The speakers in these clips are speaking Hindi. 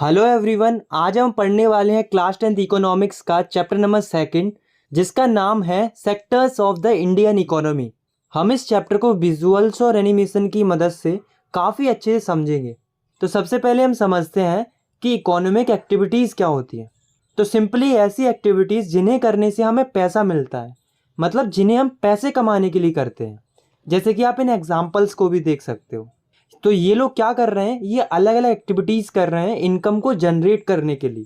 हेलो एवरीवन, आज हम पढ़ने वाले हैं क्लास 10th इकोनॉमिक्स का चैप्टर नंबर 2 जिसका नाम है sectors of the Indian economy. हम इस चैप्टर को विजुअल्स और एनिमेशन की मदद से काफ़ी अच्छे से समझेंगे। तो सबसे पहले हम समझते हैं कि इकोनॉमिक एक्टिविटीज़ क्या होती हैं। तो सिंपली ऐसी एक्टिविटीज़ जिन्हें करने से हमें पैसा मिलता है, मतलब जिन्हें हम पैसे कमाने के लिए करते हैं। जैसे कि आप इन एग्जाम्पल्स को भी देख सकते हो। तो ये लोग क्या कर रहे हैं, ये अलग अलग एक्टिविटीज़ कर रहे हैं इनकम को जनरेट करने के लिए।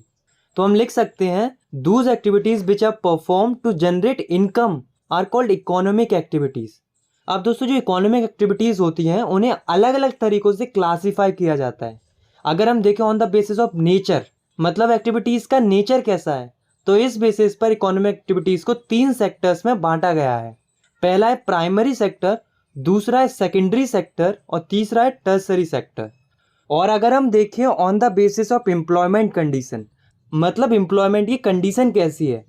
तो हम लिख सकते हैं those activities which are perform to generate income are called economic activities. अब दोस्तों, जो इकोनॉमिक एक्टिविटीज़ होती हैं उन्हें अलग अलग तरीक़ों से क्लासीफाई किया जाता है। अगर हम देखें on the basis of nature, मतलब एक्टिविटीज़ का नेचर कैसा है, तो इस बेसिस पर इकोनॉमिक एक्टिविटीज़ को 3 सेक्टर्स में बांटा गया है। पहला है प्राइमरी सेक्टर, दूसरा है सेकेंडरी सेक्टर और तीसरा है टर्सरी सेक्टर। और अगर हम देखें on the basis of employment condition, मतलब एम्प्लॉयमेंट की कंडीशन कैसी है,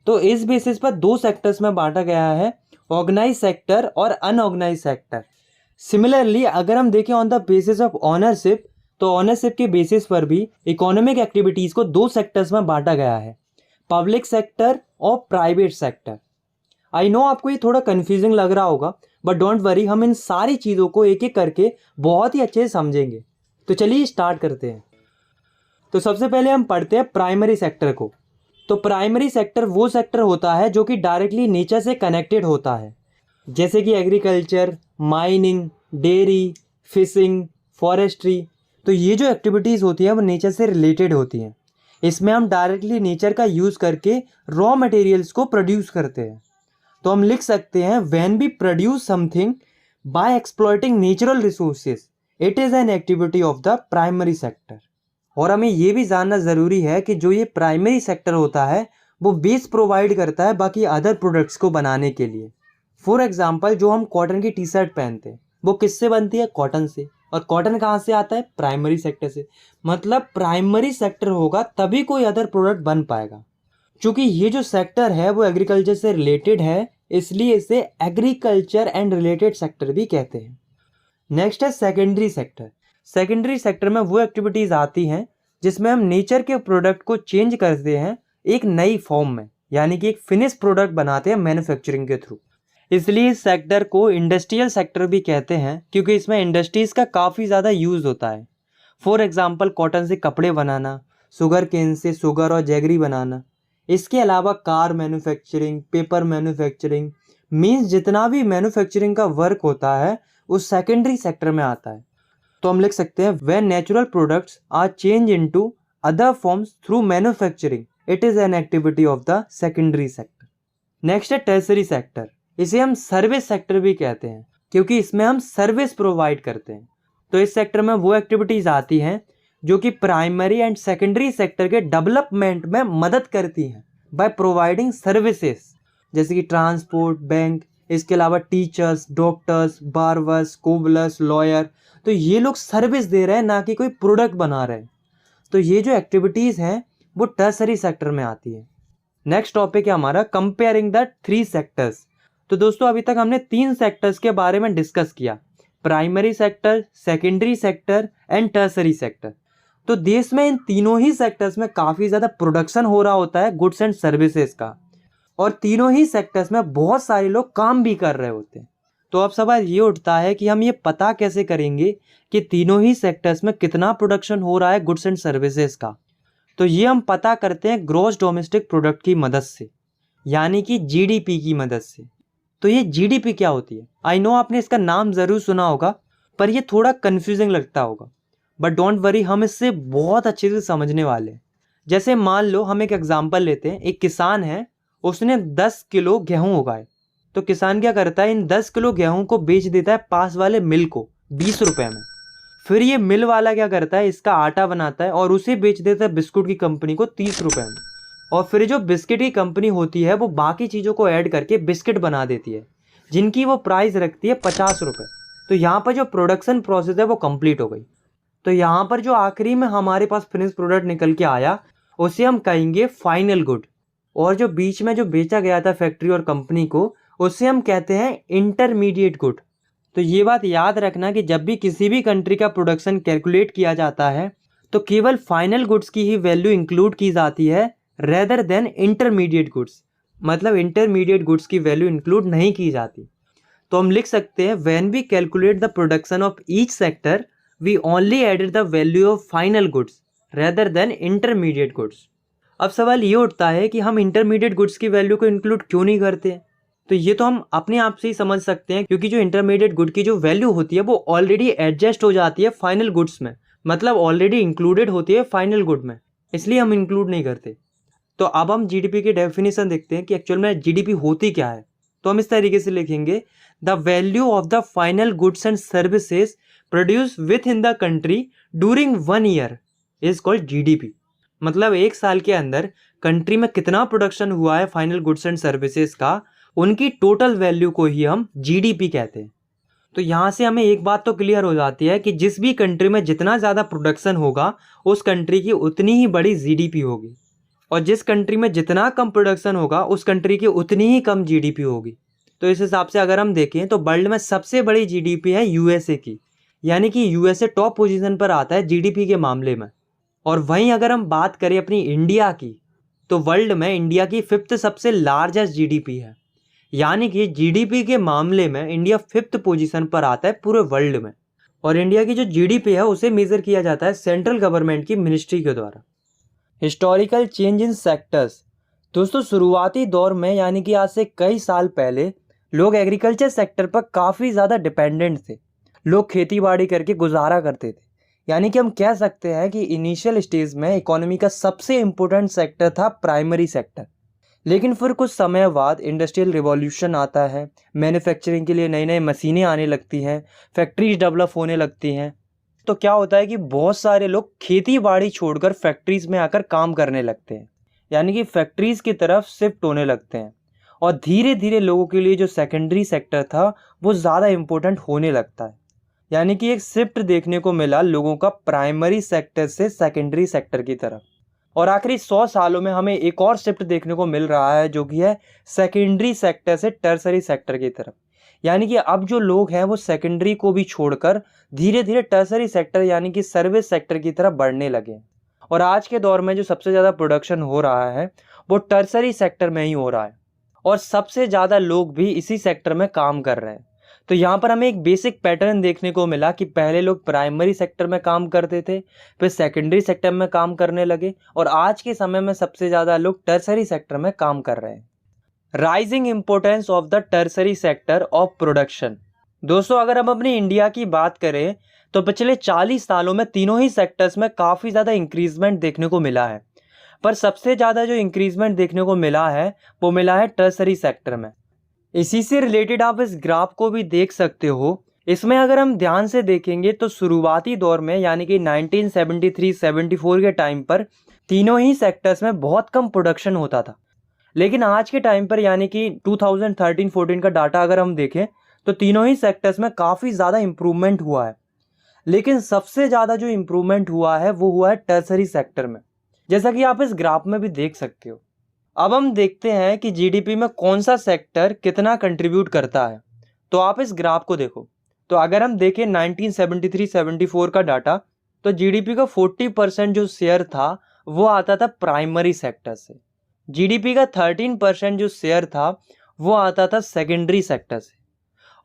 तो इस बेसिस पर 2 सेक्टर्स में बांटा गया है, ऑर्गेनाइज सेक्टर और अनऑर्गेनाइज सेक्टर। सिमिलरली अगर हम देखें on the basis of ownership, तो ऑनरशिप के बेसिस पर भी इकोनॉमिक एक्टिविटीज़ को 2 सेक्टर्स में बांटा गया है, पब्लिक सेक्टर और प्राइवेट सेक्टर। आई नो आपको ये थोड़ा कन्फ्यूजिंग लग रहा होगा, बट डोंट वरी, हम इन सारी चीज़ों को एक एक करके बहुत ही अच्छे से समझेंगे। तो चलिए स्टार्ट करते हैं। तो सबसे पहले हम पढ़ते हैं प्राइमरी सेक्टर को। तो प्राइमरी सेक्टर वो सेक्टर होता है जो कि डायरेक्टली नेचर से कनेक्टेड होता है, जैसे कि agriculture, mining, dairy, fishing, forestry. तो ये जो एक्टिविटीज़ होती हैं वो नेचर से रिलेटेड होती हैं। इसमें हम डायरेक्टली नेचर का यूज़ करके रॉ मटेरियल्स को प्रोड्यूस करते हैं। तो हम लिख सकते हैं when we produce something by exploiting natural resources, it is an activity of the primary sector. और हमें ये भी जानना ज़रूरी है कि जो ये प्राइमरी सेक्टर होता है वो बेस प्रोवाइड करता है बाकी अदर प्रोडक्ट्स को बनाने के लिए। फॉर एग्जांपल, जो हम कॉटन की टी शर्ट पहनते हैं वो किससे बनती है? कॉटन से। और कॉटन कहाँ से आता है? प्राइमरी सेक्टर से। मतलब प्राइमरी सेक्टर होगा तभी कोई अदर प्रोडक्ट बन पाएगा। चूँकि ये जो सेक्टर है वो एग्रीकल्चर से रिलेटेड है, इसलिए इसे एग्रीकल्चर एंड रिलेटेड सेक्टर भी कहते हैं। नेक्स्ट है सेकेंडरी सेक्टर। सेकेंडरी सेक्टर में वो एक्टिविटीज़ आती हैं जिसमें हम नेचर के प्रोडक्ट को चेंज करते हैं एक नई फॉर्म में, यानी कि एक फिनिश प्रोडक्ट बनाते हैं मैन्युफैक्चरिंग के थ्रू। इसलिए इस सेक्टर को इंडस्ट्रियल सेक्टर भी कहते हैं, क्योंकि इसमें इंडस्ट्रीज़ का काफ़ी ज़्यादा यूज़ होता है। फॉर एग्जाम्पल, कॉटन से कपड़े बनाना, शुगर केन से शुगर और जैगरी बनाना। इसके अलावा car manufacturing, paper manufacturing, means जितना भी मैन्युफैक्चरिंग का वर्क होता है उस सेकेंडरी सेक्टर में आता है। तो हम लिख सकते हैं when natural products are change into other forms through manufacturing, it is an activity of the secondary sector. Next है टर्सरी सेक्टर। इसे हम सर्विस सेक्टर भी कहते हैं, क्योंकि इसमें हम सर्विस प्रोवाइड करते हैं। तो इस सेक्टर में वो एक्टिविटीज़ आती हैं जो कि प्राइमरी एंड सेकेंडरी सेक्टर के डेवलपमेंट में मदद करती हैं बाय प्रोवाइडिंग सर्विसेज, जैसे कि ट्रांसपोर्ट, बैंक, इसके अलावा टीचर्स, डॉक्टर्स, बार्बर्स, कोबलर्स, लॉयर। तो ये लोग सर्विस दे रहे हैं, ना कि कोई प्रोडक्ट बना रहे हैं। तो ये जो एक्टिविटीज़ हैं वो टर्सरी सेक्टर में आती है। नेक्स्ट टॉपिक है हमारा कंपेयरिंग द 3 सेक्टर्स। तो दोस्तों, अभी तक हमने 3 सेक्टर्स के बारे में डिस्कस किया, primary sector, secondary sector and tertiary sector. तो देश में इन तीनों ही सेक्टर्स में काफ़ी ज़्यादा प्रोडक्शन हो रहा होता है गुड्स एंड सर्विसेज का, और तीनों ही सेक्टर्स में बहुत सारे लोग काम भी कर रहे होते हैं। तो अब सवाल ये उठता है कि हम ये पता कैसे करेंगे कि तीनों ही सेक्टर्स में कितना प्रोडक्शन हो रहा है गुड्स एंड सर्विसेज का। तो ये हम पता करते हैं ग्रॉस डोमेस्टिक प्रोडक्ट की मदद से, यानी कि जीडीपी की मदद से। तो ये जीडीपी क्या होती है? आई नो आपने इसका नाम ज़रूर सुना होगा, पर ये थोड़ा कन्फ्यूजिंग लगता होगा, बट डोंट वरी, हम इससे बहुत अच्छे से समझने वाले हैं। जैसे मान लो हम एक एग्जांपल लेते हैं, एक किसान है, उसने 10 किलो गेहूं उगाए। तो किसान क्या करता है, इन 10 किलो गेहूं को बेच देता है पास वाले मिल को 20 रुपये में। फिर ये मिल वाला क्या करता है, इसका आटा बनाता है और उसे बेच देता है बिस्कुट की कंपनी को 30 रुपये में। और फिर जो बिस्किट की कंपनी होती है वो बाकी चीज़ों को ऐड करके बिस्किट बना देती है, जिनकी वो प्राइस रखती है 50 रुपये। तो यहाँ पर जो प्रोडक्शन प्रोसेस है वो कंप्लीट हो गई। तो यहाँ पर जो आखिरी में हमारे पास फिनिश प्रोडक्ट निकल के आया उसे हम कहेंगे फाइनल गुड, और जो बीच में जो बेचा गया था फैक्ट्री और कंपनी को उसे हम कहते हैं इंटरमीडिएट गुड। तो ये बात याद रखना कि जब भी किसी भी कंट्री का प्रोडक्शन कैलकुलेट किया जाता है तो केवल फाइनल गुड्स की ही वैल्यू इंक्लूड की जाती है रेदर देन इंटरमीडिएट गुड्स, मतलब इंटरमीडिएट गुड्स की वैल्यू इंक्लूड नहीं की जाती। तो हम लिख सकते हैं when we calculate the production of each sector we only added the value of final goods rather than intermediate goods. अब सवाल ये उठता है कि हम इंटरमीडिएट गुड्स की वैल्यू को इंक्लूड क्यों नहीं करते हैं? तो ये तो हम अपने आप से ही समझ सकते हैं, क्योंकि जो इंटरमीडिएट गुड की जो वैल्यू होती है वो ऑलरेडी एडजस्ट हो जाती है फाइनल गुड्स में, मतलब ऑलरेडी इंक्लूडेड होती है फाइनल गुड में, इसलिए हम इंक्लूड नहीं करते। तो अब हम जीडीपी की डेफिनेशन देखते हैं कि एक्चुअल में जीडीपी होती क्या है। तो हम इस तरीके से लिखेंगे the value of the final goods and services produce with in the country during 1 year is called GDP. मतलब एक साल के अंदर कंट्री में कितना प्रोडक्शन हुआ है फाइनल गुड्स एंड सर्विसेज का, उनकी टोटल वैल्यू को ही हम जीडीपी कहते हैं। तो यहाँ से हमें एक बात तो क्लियर हो जाती है कि जिस भी कंट्री में जितना ज़्यादा प्रोडक्शन होगा उस कंट्री की उतनी ही बड़ी जीडीपी होगी, और जिस कंट्री में जितना कम प्रोडक्शन होगा उस कंट्री की उतनी ही कम जीडीपी होगी। तो इस हिसाब से अगर हम देखें तो वर्ल्ड में सबसे बड़ी जीडीपी है यूएसए की, यानी कि यूएसए टॉप पोजीशन पर आता है जीडीपी के मामले में। और वहीं अगर हम बात करें अपनी इंडिया की, तो वर्ल्ड में इंडिया की 5th सबसे लार्जेस्ट जीडीपी है, यानी कि जीडीपी के मामले में इंडिया 5th पोजीशन पर आता है पूरे वर्ल्ड में। और इंडिया की जो जीडीपी है उसे मेजर किया जाता है सेंट्रल गवर्नमेंट की मिनिस्ट्री के द्वारा। Historical change in sectors. दोस्तों शुरुआती दौर में यानी कि आज से कई साल पहले लोग एग्रीकल्चर सेक्टर पर काफ़ी ज़्यादा डिपेंडेंट थे। लोग खेती बाड़ी करके गुजारा करते थे, यानी कि हम कह सकते हैं कि इनिशियल स्टेज में इकोनॉमी का सबसे इम्पोर्टेंट सेक्टर था प्राइमरी सेक्टर। लेकिन फिर कुछ समय बाद इंडस्ट्रियल रिवॉल्यूशन आता है, मैन्युफैक्चरिंग के लिए नई नई मशीनें आने लगती हैं, फैक्ट्रीज डेवलप होने लगती हैं। तो क्या होता है कि बहुत सारे लोग खेती बाड़ी छोड़कर फैक्ट्रीज में आकर काम करने लगते हैं, यानी कि फैक्ट्रीज की तरफ शिफ्ट होने लगते हैं। और धीरे धीरे लोगों के लिए जो सेकेंडरी सेक्टर था वो ज़्यादा इम्पोर्टेंट होने लगता है, यानी कि एक शिफ्ट देखने को मिला लोगों का प्राइमरी सेक्टर से सेकेंडरी सेक्टर की तरफ। और आखिरी 100 सालों में हमें एक और शिफ्ट देखने को मिल रहा है जो कि है सेकेंडरी सेक्टर से टर्सरी सेक्टर की तरफ, यानी कि अब जो लोग हैं वो सेकेंडरी को भी छोड़कर धीरे धीरे टर्सरी सेक्टर यानी कि सर्विस सेक्टर की तरफ बढ़ने लगे। और आज के दौर में जो सबसे ज़्यादा प्रोडक्शन हो रहा है वो टर्सरी सेक्टर में ही हो रहा है, और सबसे ज़्यादा लोग भी इसी सेक्टर में काम कर रहे हैं। तो यहाँ पर हमें एक बेसिक पैटर्न देखने को मिला कि पहले लोग प्राइमरी सेक्टर में काम करते थे, फिर सेकेंडरी सेक्टर में काम करने लगे, और आज के समय में सबसे ज़्यादा लोग टर्सरी सेक्टर में काम कर रहे हैं। Rising importance of the tertiary sector of production. दोस्तों अगर हम अपनी इंडिया की बात करें तो पिछले 40 सालों में तीनों ही सेक्टर्स में काफ़ी ज़्यादा इंक्रीजमेंट देखने को मिला है, पर सबसे ज़्यादा जो इंक्रीजमेंट देखने को मिला है वो मिला है टर्सरी सेक्टर में। इसी से रिलेटेड आप इस ग्राफ को भी देख सकते हो। इसमें अगर हम ध्यान से देखेंगे तो शुरुआती दौर में यानी कि 1973-74 के टाइम पर तीनों ही सेक्टर्स में बहुत कम प्रोडक्शन होता था, लेकिन आज के टाइम पर यानी कि 2013-14 का डाटा अगर हम देखें तो तीनों ही सेक्टर्स में काफ़ी ज़्यादा इम्प्रूवमेंट हुआ है। लेकिन सबसे ज़्यादा जो इम्प्रूवमेंट हुआ है वो हुआ है टर्सरी सेक्टर में, जैसा कि आप इस ग्राफ में भी देख सकते हो। अब हम देखते हैं कि जीडीपी में कौन सा सेक्टर कितना कंट्रीब्यूट करता है। तो आप इस ग्राफ को देखो, तो अगर हम देखें 1973-74 का डाटा, तो जीडीपी का 40% जो शेयर था वो आता था प्राइमरी सेक्टर से, जीडीपी का 13% जो शेयर था वो आता था सेकेंडरी सेक्टर से,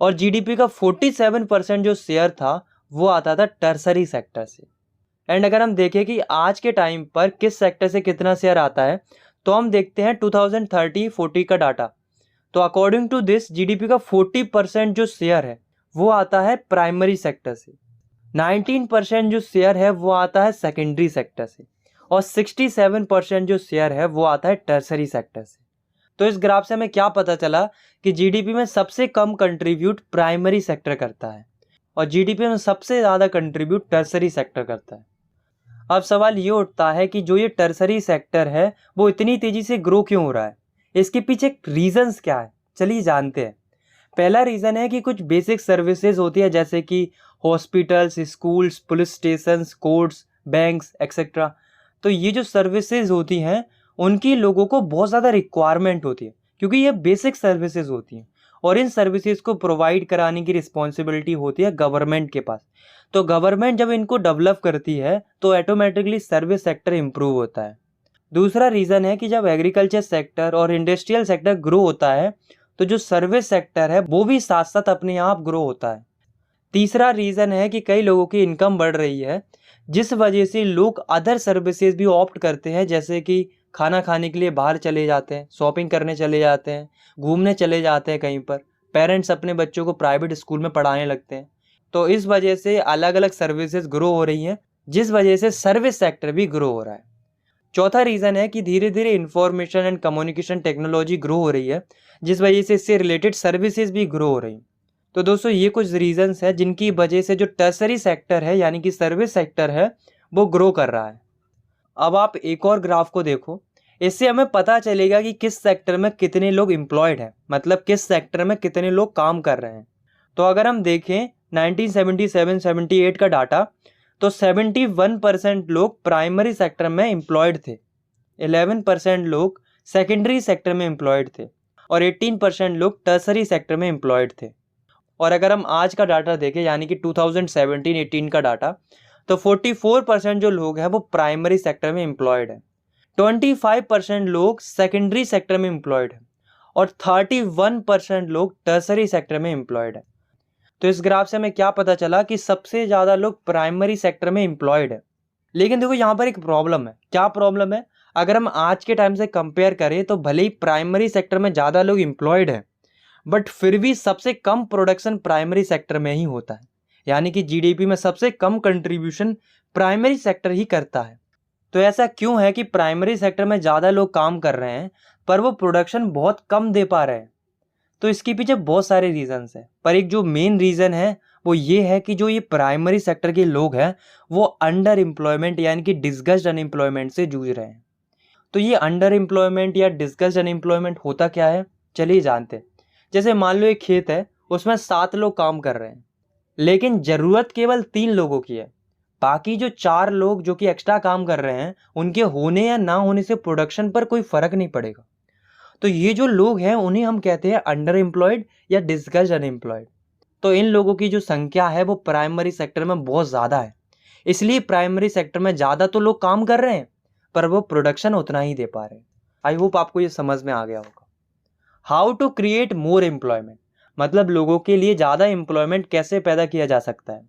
और जीडीपी का 47% जो शेयर था वो आता था टर्सरी सेक्टर से। एंड अगर हम देखें कि आज के टाइम पर किस सेक्टर से कितना शेयर आता है, तो हम देखते हैं 2030-40 का डाटा। तो अकॉर्डिंग टू दिस जीडीपी का 40% जो शेयर है वो आता है प्राइमरी सेक्टर से, 19% जो शेयर है वो आता है सेकेंडरी सेक्टर से, और 67% जो शेयर है वो आता है टर्सरी सेक्टर से। तो इस ग्राफ से हमें क्या पता चला कि जीडीपी में सबसे कम कंट्रीब्यूट प्राइमरी सेक्टर करता है, और जीडीपी में सबसे ज़्यादा कंट्रीब्यूट टर्सरी सेक्टर करता है। अब सवाल ये उठता है कि जो ये टर्सरी सेक्टर है वो इतनी तेज़ी से ग्रो क्यों हो रहा है, इसके पीछे रीजंस क्या है, चलिए जानते हैं। पहला रीज़न है कि कुछ बेसिक सर्विसेज होती है जैसे कि hospitals, schools, police stations, courts, banks etcetera. तो ये जो सर्विसेज होती हैं उनकी लोगों को बहुत ज़्यादा रिक्वायरमेंट होती है, क्योंकि ये बेसिक सर्विसेज होती हैं और इन सर्विसेज को प्रोवाइड कराने की रिस्पॉन्सिबिलिटी होती है गवर्नमेंट के पास। तो गवर्नमेंट जब इनको डेवलप करती है तो ऑटोमेटिकली सर्विस सेक्टर इम्प्रूव होता है। दूसरा रीज़न है कि जब एग्रीकल्चर सेक्टर और इंडस्ट्रियल सेक्टर ग्रो होता है तो जो सर्विस सेक्टर है वो भी साथ साथ अपने आप ग्रो होता है। तीसरा रीज़न है कि कई लोगों की इनकम बढ़ रही है, जिस वजह से लोग अदर सर्विसेज भी ऑप्ट करते हैं, जैसे कि खाना खाने के लिए बाहर चले जाते हैं, शॉपिंग करने चले जाते हैं, घूमने चले जाते हैं कहीं पर, पेरेंट्स अपने बच्चों को प्राइवेट स्कूल में पढ़ाने लगते हैं। तो इस वजह से अलग अलग सर्विसेज ग्रो हो रही हैं, जिस वजह से सर्विस सेक्टर भी ग्रो हो रहा है। चौथा रीज़न है कि धीरे धीरे information and communication technology grow हो रही है, जिस वजह से इससे रिलेटेड सर्विसेज भी ग्रो हो रही हैं। तो दोस्तों ये कुछ रीजंस है जिनकी वजह से जो टर्सरी सेक्टर है यानी कि सर्विस सेक्टर है वो ग्रो कर रहा है। अब आप एक और ग्राफ को देखो, इससे हमें पता चलेगा कि किस सेक्टर में कितने लोग एम्प्लॉयड हैं, मतलब किस सेक्टर में कितने लोग काम कर रहे हैं। तो अगर हम देखें 1977-78 का डाटा, तो 71% लोग प्राइमरी सेक्टर में एम्प्लॉयड थे, 11% लोग सेकेंडरी सेक्टर में एम्प्लॉयड थे और 18% लोग टर्सरी सेक्टर में एम्प्लॉयड थे। और अगर हम आज का डाटा देखें यानी कि 2017-18 का डाटा, तो 44% जो लोग हैं वो प्राइमरी सेक्टर में एम्प्लॉयड हैं, 25% लोग सेकेंडरी सेक्टर में एम्प्लॉयड हैं और 31% लोग टर्सरी सेक्टर में एम्प्लॉयड हैं। तो इस ग्राफ से हमें क्या पता चला कि सबसे ज़्यादा लोग प्राइमरी सेक्टर में एम्प्लॉयड है। लेकिन देखो यहाँ पर एक प्रॉब्लम है। क्या प्रॉब्लम है? अगर हम आज के टाइम से कंपेयर करें तो भले ही प्राइमरी सेक्टर में ज़्यादा लोग एम्प्लॉयड हैं, बट फिर भी सबसे कम प्रोडक्शन प्राइमरी सेक्टर में ही होता है, यानी कि जीडीपी में सबसे कम कंट्रीब्यूशन प्राइमरी सेक्टर ही करता है। तो ऐसा क्यों है कि प्राइमरी सेक्टर में ज़्यादा लोग काम कर रहे हैं पर वो प्रोडक्शन बहुत कम दे पा रहे हैं? तो इसके पीछे बहुत सारे रीजंस हैं, पर एक जो मेन रीज़न है वो ये है कि जो ये प्राइमरी सेक्टर के लोग हैं वो अंडर एम्प्लॉयमेंट यानी कि डिस्गस्ड अनएम्प्लॉयमेंट से जूझ रहे हैं। तो ये अंडर एम्प्लॉयमेंट या डिस्गस्ड अनएम्प्लॉयमेंट होता क्या है, चलिए जानते हैं। जैसे मान लो एक खेत है, उसमें 7 लोग काम कर रहे हैं, लेकिन ज़रूरत केवल 3 लोगों की है। बाकी जो 4 लोग जो कि एक्स्ट्रा काम कर रहे हैं, उनके होने या ना होने से प्रोडक्शन पर कोई फ़र्क नहीं पड़ेगा। तो ये जो लोग हैं उन्हें हम कहते हैं अंडर एम्प्लॉयड या डिस्गस्ड अनएम्प्लॉयड। तो इन लोगों की जो संख्या है वो प्राइमरी सेक्टर में बहुत ज़्यादा है, इसलिए प्राइमरी सेक्टर में ज़्यादा तो लोग काम कर रहे हैं पर वो प्रोडक्शन उतना ही दे पा रहे हैं। आई होप आपको ये समझ में आ गया होगा। How to create more employment, मतलब लोगों के लिए ज़्यादा एम्प्लॉयमेंट कैसे पैदा किया जा सकता है।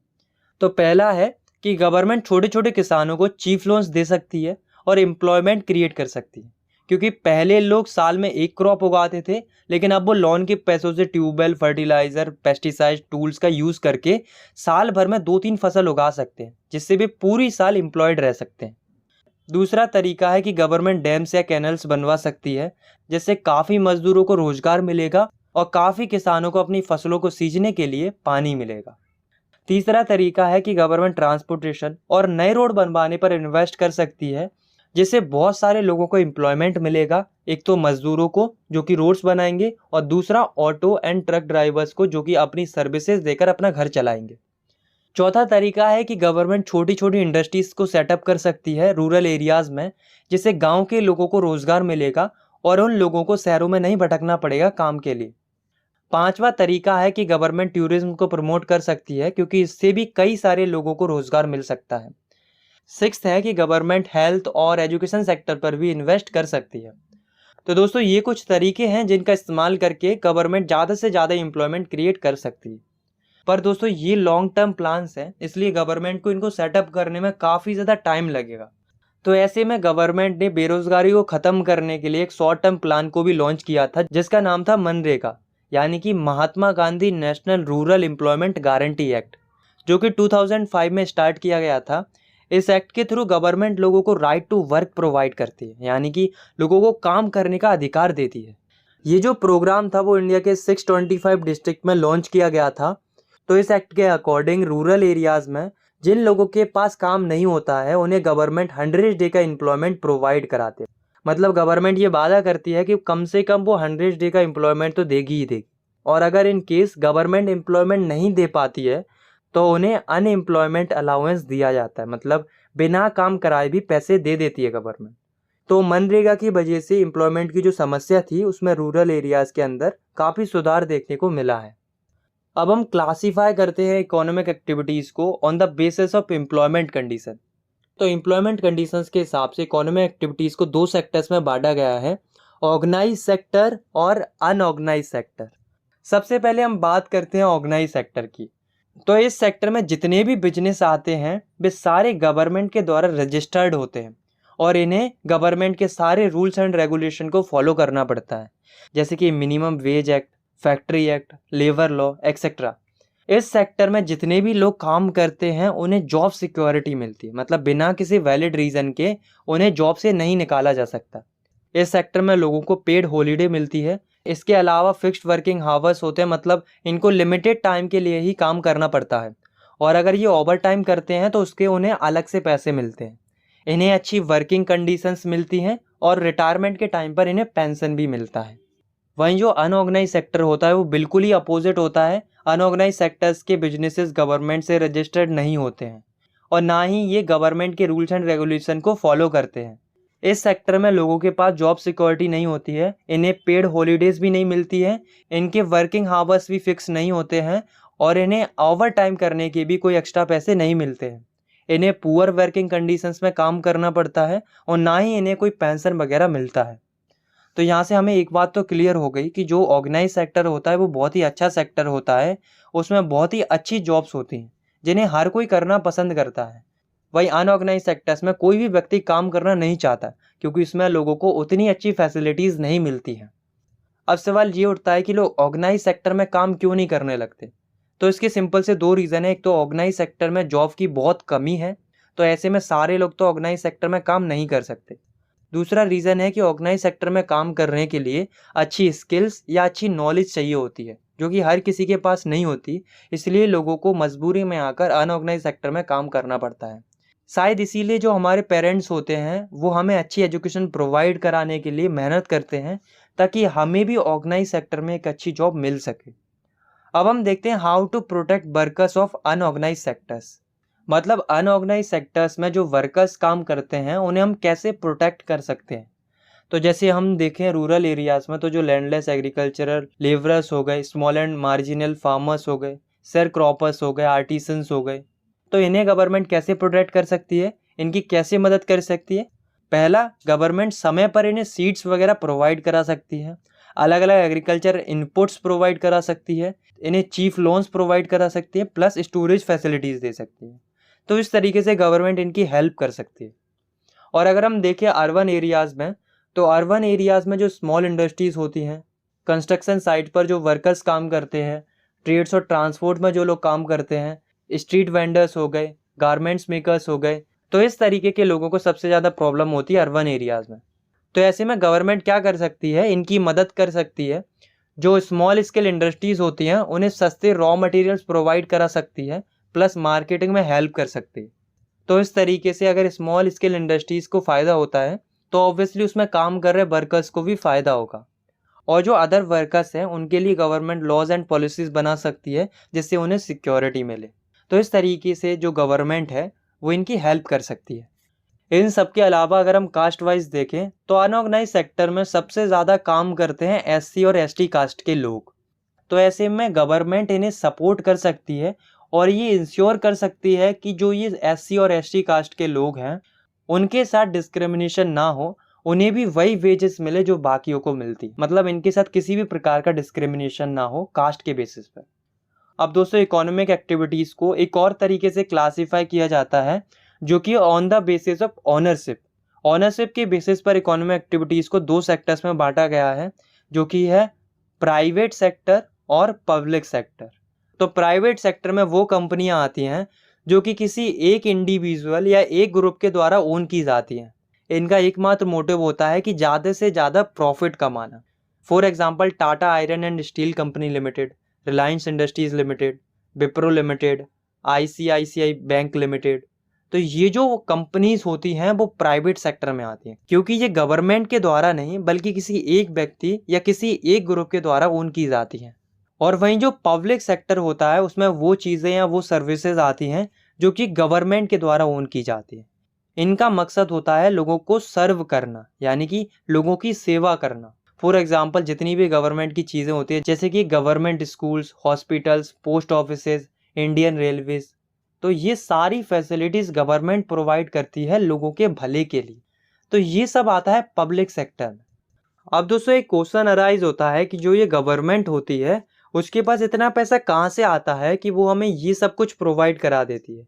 तो पहला है कि गवर्नमेंट छोटे छोटे किसानों को चीफ लोन्स दे सकती है और एम्प्लॉयमेंट क्रिएट कर सकती है, क्योंकि पहले लोग साल में एक क्रॉप उगाते थे, लेकिन अब वो लोन के पैसों से ट्यूबवेल, फर्टिलाइज़र, पेस्टिसाइड, टूल्स का यूज़ करके साल भर में 2-3 फसल उगा सकते हैं, जिससे वे पूरी साल एम्प्लॉयड रह सकते हैं। दूसरा तरीका है कि गवर्नमेंट डैम्स या कैनल्स बनवा सकती है, जिससे काफ़ी मजदूरों को रोजगार मिलेगा और काफ़ी किसानों को अपनी फसलों को सींचने के लिए पानी मिलेगा। तीसरा तरीका है कि गवर्नमेंट ट्रांसपोर्टेशन और नए रोड बनवाने पर इन्वेस्ट कर सकती है, जिससे बहुत सारे लोगों को एम्प्लॉयमेंट मिलेगा। एक तो मजदूरों को जो कि रोड्स बनाएंगे, और दूसरा ऑटो एंड ट्रक ड्राइवर्स को जो कि अपनी सर्विसेज देकर अपना घर चलाएंगे। चौथा तरीका है कि गवर्नमेंट छोटी छोटी इंडस्ट्रीज़ को सेटअप कर सकती है रूरल एरियाज़ में, जिससे गांव के लोगों को रोज़गार मिलेगा और उन लोगों को शहरों में नहीं भटकना पड़ेगा काम के लिए। पांचवा तरीका है कि गवर्नमेंट टूरिज्म को प्रमोट कर सकती है, क्योंकि इससे भी कई सारे लोगों को रोज़गार मिल सकता है। सिक्स्थ है कि गवर्नमेंट हेल्थ और एजुकेशन सेक्टर पर भी इन्वेस्ट कर सकती है। तो दोस्तों ये कुछ तरीके हैं जिनका इस्तेमाल करके गवर्नमेंट ज़्यादा से ज़्यादा एम्प्लॉयमेंट क्रिएट कर सकती है। पर दोस्तों ये लॉन्ग टर्म प्लान्स हैं, इसलिए गवर्नमेंट को इनको सेटअप करने में काफ़ी ज़्यादा टाइम लगेगा। तो ऐसे में गवर्नमेंट ने बेरोजगारी को ख़त्म करने के लिए एक शॉर्ट टर्म प्लान को भी लॉन्च किया था, जिसका नाम था मनरेगा, यानी कि Mahatma Gandhi national rural employment guarantee act, जो कि 2005 में स्टार्ट किया गया था। इस एक्ट के थ्रू गवर्नमेंट लोगों को राइट टू वर्क प्रोवाइड करती है, यानी कि लोगों को काम करने का अधिकार देती है। ये जो प्रोग्राम था वो इंडिया के 625 डिस्ट्रिक्ट में लॉन्च किया गया था। तो इस एक्ट के अकॉर्डिंग रूरल एरियाज़ में जिन लोगों के पास काम नहीं होता है उन्हें गवर्नमेंट 100 डे का एम्प्लॉयमेंट प्रोवाइड कराते हैं। मतलब गवर्नमेंट ये वादा करती है कि कम से कम वो 100 डे का एम्प्लॉयमेंट तो देगी ही देगी। और अगर इन केस गवर्नमेंट एम्प्लॉयमेंट नहीं दे पाती है तो उन्हें अनएम्प्लॉयमेंट अलाउंस दिया जाता है, मतलब बिना काम कराए भी पैसे दे देती है गवर्नमेंट। तो मनरेगा की वजह से एम्प्लॉयमेंट की जो समस्या थी उसमें रूरल एरियाज़ के अंदर काफ़ी सुधार देखने को मिला है। अब हम क्लासीफाई करते हैं इकोनॉमिक एक्टिविटीज़ को on the basis of employment condition. तो एम्प्लॉयमेंट कंडीशंस के हिसाब से इकोनॉमिक एक्टिविटीज़ को दो सेक्टर्स में बांटा गया है, ऑर्गेनाइज सेक्टर और अनऑर्गेनाइज सेक्टर। सबसे पहले हम बात करते हैं ऑर्गेनाइज सेक्टर की। तो इस सेक्टर में जितने भी बिजनेस आते हैं वे सारे गवर्नमेंट के द्वारा रजिस्टर्ड होते हैं और इन्हें गवर्नमेंट के सारे रूल्स एंड रेगुलेशन को फॉलो करना पड़ता है, जैसे कि minimum wage act, factory act, labour law etcetera. इस सेक्टर में जितने भी लोग काम करते हैं उन्हें जॉब सिक्योरिटी मिलती है, मतलब बिना किसी वैलिड रीज़न के उन्हें जॉब से नहीं निकाला जा सकता। इस सेक्टर में लोगों को पेड हॉलीडे मिलती है। इसके अलावा फिक्स्ड वर्किंग हावर्स होते हैं, मतलब इनको लिमिटेड टाइम के लिए ही काम करना पड़ता है और अगर ये ओवर टाइम करते हैं तो उसके उन्हें अलग से पैसे मिलते हैं। इन्हें अच्छी वर्किंग कंडीशंस मिलती हैं और रिटायरमेंट के टाइम पर इन्हें पेंशन भी मिलता है। वहीं जो अनऑर्गेनाइज सेक्टर होता है वो बिल्कुल ही अपोजिट होता है। अनऑर्गेनाइज सेक्टर्स के बिजनेसेस गवर्नमेंट से रजिस्टर्ड नहीं होते हैं और ना ही ये गवर्नमेंट के रूल्स एंड रेगुलेशन को फॉलो करते हैं। इस सेक्टर में लोगों के पास जॉब सिक्योरिटी नहीं होती है, इन्हें पेड हॉलीडेज भी नहीं मिलती है, इनके वर्किंग हावर्स भी फिक्स नहीं होते हैं और इन्हें ओवर टाइम करने के भी कोई एक्स्ट्रा पैसे नहीं मिलते हैं। इन्हें पुअर वर्किंग कंडीशंस में काम करना पड़ता है और ना ही इन्हें कोई पेंशन वगैरह मिलता है। तो यहाँ से हमें एक बात तो क्लियर हो गई कि जो ऑर्गेनाइज सेक्टर होता है वो बहुत ही अच्छा सेक्टर होता है, उसमें बहुत ही अच्छी जॉब्स होती हैं जिन्हें हर कोई करना पसंद करता है। वहीं अनऑर्गेनाइज सेक्टर्स में कोई भी व्यक्ति काम करना नहीं चाहता क्योंकि इसमें लोगों को उतनी अच्छी फैसिलिटीज़ नहीं मिलती हैं। अब सवाल ये उठता है कि लोग ऑर्गेनाइज सेक्टर में काम क्यों नहीं करने लगते। तो इसके सिंपल से दो रीज़न है। एक तो ऑर्गेनाइज सेक्टर में जॉब की बहुत कमी है, तो ऐसे में सारे लोग तो ऑर्गेनाइज सेक्टर में काम नहीं कर सकते। दूसरा रीज़न है कि ऑर्गेनाइज सेक्टर में काम करने के लिए अच्छी स्किल्स या अच्छी नॉलेज चाहिए होती है, जो कि हर किसी के पास नहीं होती। इसलिए लोगों को मजबूरी में आकर अनऑर्गेनाइज सेक्टर में काम करना पड़ता है। शायद इसीलिए जो हमारे पेरेंट्स होते हैं वो हमें अच्छी एजुकेशन प्रोवाइड कराने के लिए मेहनत करते हैं ताकि हमें भी ऑर्गेनाइज सेक्टर में एक अच्छी जॉब मिल सके। अब हम देखते हैं how to protect workers of unorganise sectors. मतलब अनऑर्गेनाइज सेक्टर्स में जो वर्कर्स काम करते हैं उन्हें हम कैसे प्रोटेक्ट कर सकते हैं। तो जैसे हम देखें रूरल एरियाज़ में तो जो लैंडलेस एग्रीकल्चरल लेबरर्स हो गए, स्मॉल एंड मार्जिनल फार्मर्स हो गए, शेयर क्रॉपर्स हो गए, आर्टिसंस हो गए, तो इन्हें गवर्नमेंट कैसे प्रोटेक्ट कर सकती है, इनकी कैसे मदद कर सकती है। पहला, गवर्नमेंट समय पर इन्हें सीड्स वगैरह प्रोवाइड करा सकती है, अलग अलग एग्रीकल्चर इनपुट्स प्रोवाइड करा सकती है, इन्हें चीफ लोन्स प्रोवाइड करा सकती है, प्लस स्टोरेज फैसिलिटीज़ दे सकती है। तो इस तरीके से गवर्नमेंट इनकी हेल्प कर सकती है। और अगर हम देखें अर्बन एरियाज़ में, तो अर्बन एरियाज़ में जो स्मॉल इंडस्ट्रीज़ होती हैं, कंस्ट्रक्शन साइट पर जो वर्कर्स काम करते हैं, ट्रेड्स और ट्रांसपोर्ट में जो लोग काम करते हैं, स्ट्रीट वेंडर्स हो गए, गारमेंट्स मेकर्स हो गए, तो इस तरीके के लोगों को सबसे ज़्यादा प्रॉब्लम होती है अर्बन एरियाज़ में। तो ऐसे में गवर्नमेंट क्या कर सकती है, इनकी मदद कर सकती है। जो स्मॉल स्केल इंडस्ट्रीज़ होती हैं उन्हें सस्ते रॉ मटेरियल्स प्रोवाइड करा सकती है, प्लस मार्केटिंग में हेल्प कर सकती है। तो इस तरीके से अगर स्मॉल स्केल इंडस्ट्रीज़ को फ़ायदा होता है तो ऑब्वियसली उसमें काम कर रहे वर्कर्स को भी फ़ायदा होगा। और जो अदर वर्कर्स हैं उनके लिए गवर्नमेंट लॉज एंड पॉलिसीज़ बना सकती है जिससे उन्हें सिक्योरिटी मिले। तो इस तरीके से जो गवर्नमेंट है वो इनकी हेल्प कर सकती है। इन सब के अलावा अगर हम कास्ट वाइज देखें तो अनऑर्गेनाइज सेक्टर में सबसे ज़्यादा काम करते हैं एससी और एसटी कास्ट के लोग। तो ऐसे में गवर्नमेंट इन्हें सपोर्ट कर सकती है और ये इंश्योर कर सकती है कि जो ये एससी और एसटी कास्ट के लोग हैं उनके साथ डिस्क्रिमिनेशन ना हो, उन्हें भी वही वेजेस मिले जो बाकियों को मिलती, मतलब इनके साथ किसी भी प्रकार का डिस्क्रिमिनेशन ना हो कास्ट के बेसिस पर। अब दोस्तों, इकोनॉमिक एक्टिविटीज़ को एक और तरीके से क्लासीफाई किया जाता है जो कि on the basis of ownership. Ownership के बेसिस पर इकोनॉमिक एक्टिविटीज़ को दो सेक्टर्स में बांटा गया है, जो कि है प्राइवेट सेक्टर और पब्लिक सेक्टर। तो प्राइवेट सेक्टर में वो कंपनियां आती हैं जो कि किसी एक इंडिविजुअल या एक ग्रुप के द्वारा ओन की जाती हैं। इनका एकमात्र मोटिव होता है कि ज़्यादा से ज़्यादा प्रॉफिट कमाना। For example Tata iron and steel company limited, Reliance industries limited, Wipro limited, ICICI bank limited. तो ये जो कंपनीज होती हैं वो प्राइवेट सेक्टर में आती हैं क्योंकि ये गवर्नमेंट के द्वारा नहीं बल्कि किसी एक व्यक्ति या किसी एक ग्रुप के द्वारा ओन की जाती हैं। और वहीं जो पब्लिक सेक्टर होता है उसमें वो चीज़ें या वो सर्विसेज आती हैं जो कि गवर्नमेंट के द्वारा ओन की जाती है। इनका मकसद होता है लोगों को सर्व करना, यानी कि लोगों की सेवा करना। फॉर एग्जांपल जितनी भी गवर्नमेंट की चीज़ें होती है, जैसे कि government schools, hospitals, post offices, Indian railways, तो ये सारी फैसिलिटीज़ गवर्नमेंट प्रोवाइड करती है लोगों के भले के लिए। तो ये सब आता है पब्लिक सेक्टर में। अब दोस्तों एक क्वेश्चन अराइज होता है कि जो ये गवर्नमेंट होती है उसके पास इतना पैसा कहाँ से आता है कि वो हमें ये सब कुछ प्रोवाइड करा देती है,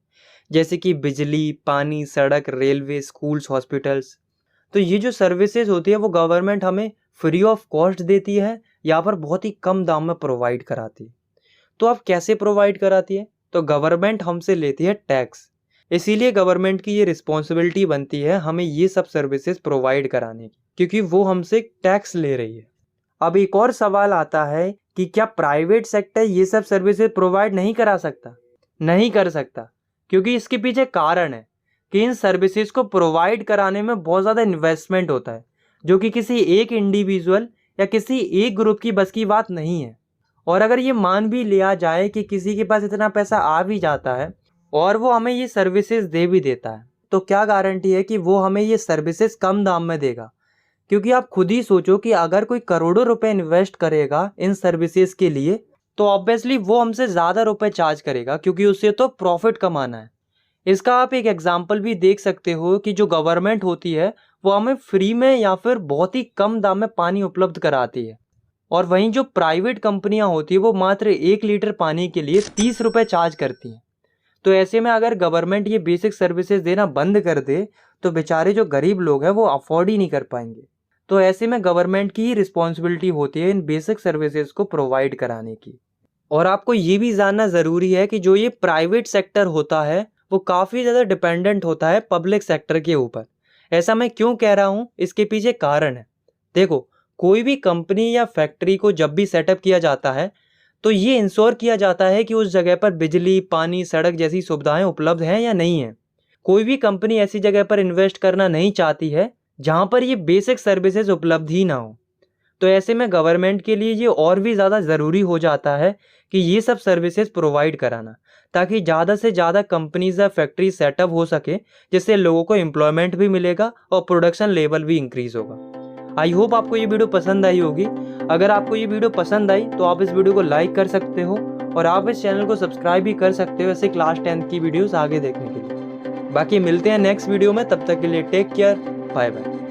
जैसे कि बिजली, पानी, सड़क, रेलवे, स्कूल्स, हॉस्पिटल्स। तो ये जो सर्विसेज होती है वो गवर्नमेंट हमें फ्री ऑफ कॉस्ट देती है या फिर बहुत ही कम दाम में प्रोवाइड कराती है। तो अब कैसे प्रोवाइड कराती है? तो गवर्नमेंट हमसे लेती है टैक्स, इसीलिए गवर्नमेंट की ये रिस्पॉन्सिबिलिटी बनती है हमें ये सब सर्विसेज प्रोवाइड कराने की, क्योंकि वो हमसे टैक्स ले रही है। अब एक और सवाल आता है कि क्या प्राइवेट सेक्टर ये सब सर्विसेज प्रोवाइड नहीं करा सकता? नहीं कर सकता, क्योंकि इसके पीछे कारण है कि इन सर्विसेज को प्रोवाइड कराने में बहुत ज़्यादा इन्वेस्टमेंट होता है, जो कि किसी एक इंडिविजुअल या किसी एक ग्रुप की बस की बात नहीं है। और अगर ये मान भी लिया जाए कि किसी के पास इतना पैसा आ भी जाता है और वो हमें ये सर्विसेज दे भी देता है, तो क्या गारंटी है कि वो हमें ये सर्विसेज कम दाम में देगा? क्योंकि आप खुद ही सोचो कि अगर कोई करोड़ों रुपए इन्वेस्ट करेगा इन सर्विसेज के लिए, तो ऑब्वियसली वो हमसे ज़्यादा रुपए चार्ज करेगा, क्योंकि उससे तो प्रॉफिट कमाना है। इसका आप एक एग्जाम्पल भी देख सकते हो कि जो गवर्नमेंट होती है वो हमें फ्री में या फिर बहुत ही कम दाम में पानी उपलब्ध कराती है, और वहीं जो प्राइवेट कंपनियां होती है वो मात्र 1 लीटर पानी के लिए 30 रुपये चार्ज करती हैं। तो ऐसे में अगर गवर्नमेंट ये बेसिक सर्विसेज देना बंद कर दे तो बेचारे जो गरीब लोग हैं वो अफोर्ड ही नहीं कर पाएंगे। तो ऐसे में गवर्नमेंट की ही रिस्पॉन्सिबिलिटी होती है इन बेसिक सर्विसेज को प्रोवाइड कराने की। और आपको ये भी जानना ज़रूरी है कि जो ये प्राइवेट सेक्टर होता है वो काफ़ी ज़्यादा डिपेंडेंट होता है पब्लिक सेक्टर के ऊपर। ऐसा मैं क्यों कह रहा हूँ, इसके पीछे कारण है। देखो, कोई भी कंपनी या फैक्ट्री को जब भी सेटअप किया जाता है तो ये इंश्योर किया जाता है कि उस जगह पर बिजली, पानी, सड़क जैसी सुविधाएं उपलब्ध हैं या नहीं है। कोई भी कंपनी ऐसी जगह पर इन्वेस्ट करना नहीं चाहती है जहाँ पर ये बेसिक सर्विसेज उपलब्ध ही ना हो। तो ऐसे में गवर्नमेंट के लिए ये और भी ज़्यादा ज़रूरी हो जाता है कि ये सब सर्विसेज प्रोवाइड कराना, ताकि ज़्यादा से ज़्यादा कंपनीज या फैक्ट्री सेटअप हो सके, जिससे लोगों को एम्प्लॉयमेंट भी मिलेगा और प्रोडक्शन लेवल भी इंक्रीज़ होगा। आई होप आपको ये वीडियो पसंद आई होगी। अगर आपको ये वीडियो पसंद आई तो आप इस वीडियो को लाइक कर सकते हो और आप इस चैनल को सब्सक्राइब भी कर सकते हो ऐसे क्लास 10th की वीडियोस आगे देखने के लिए। बाकी मिलते हैं नेक्स्ट वीडियो में, तब तक के लिए टेक केयर, बाय बाय।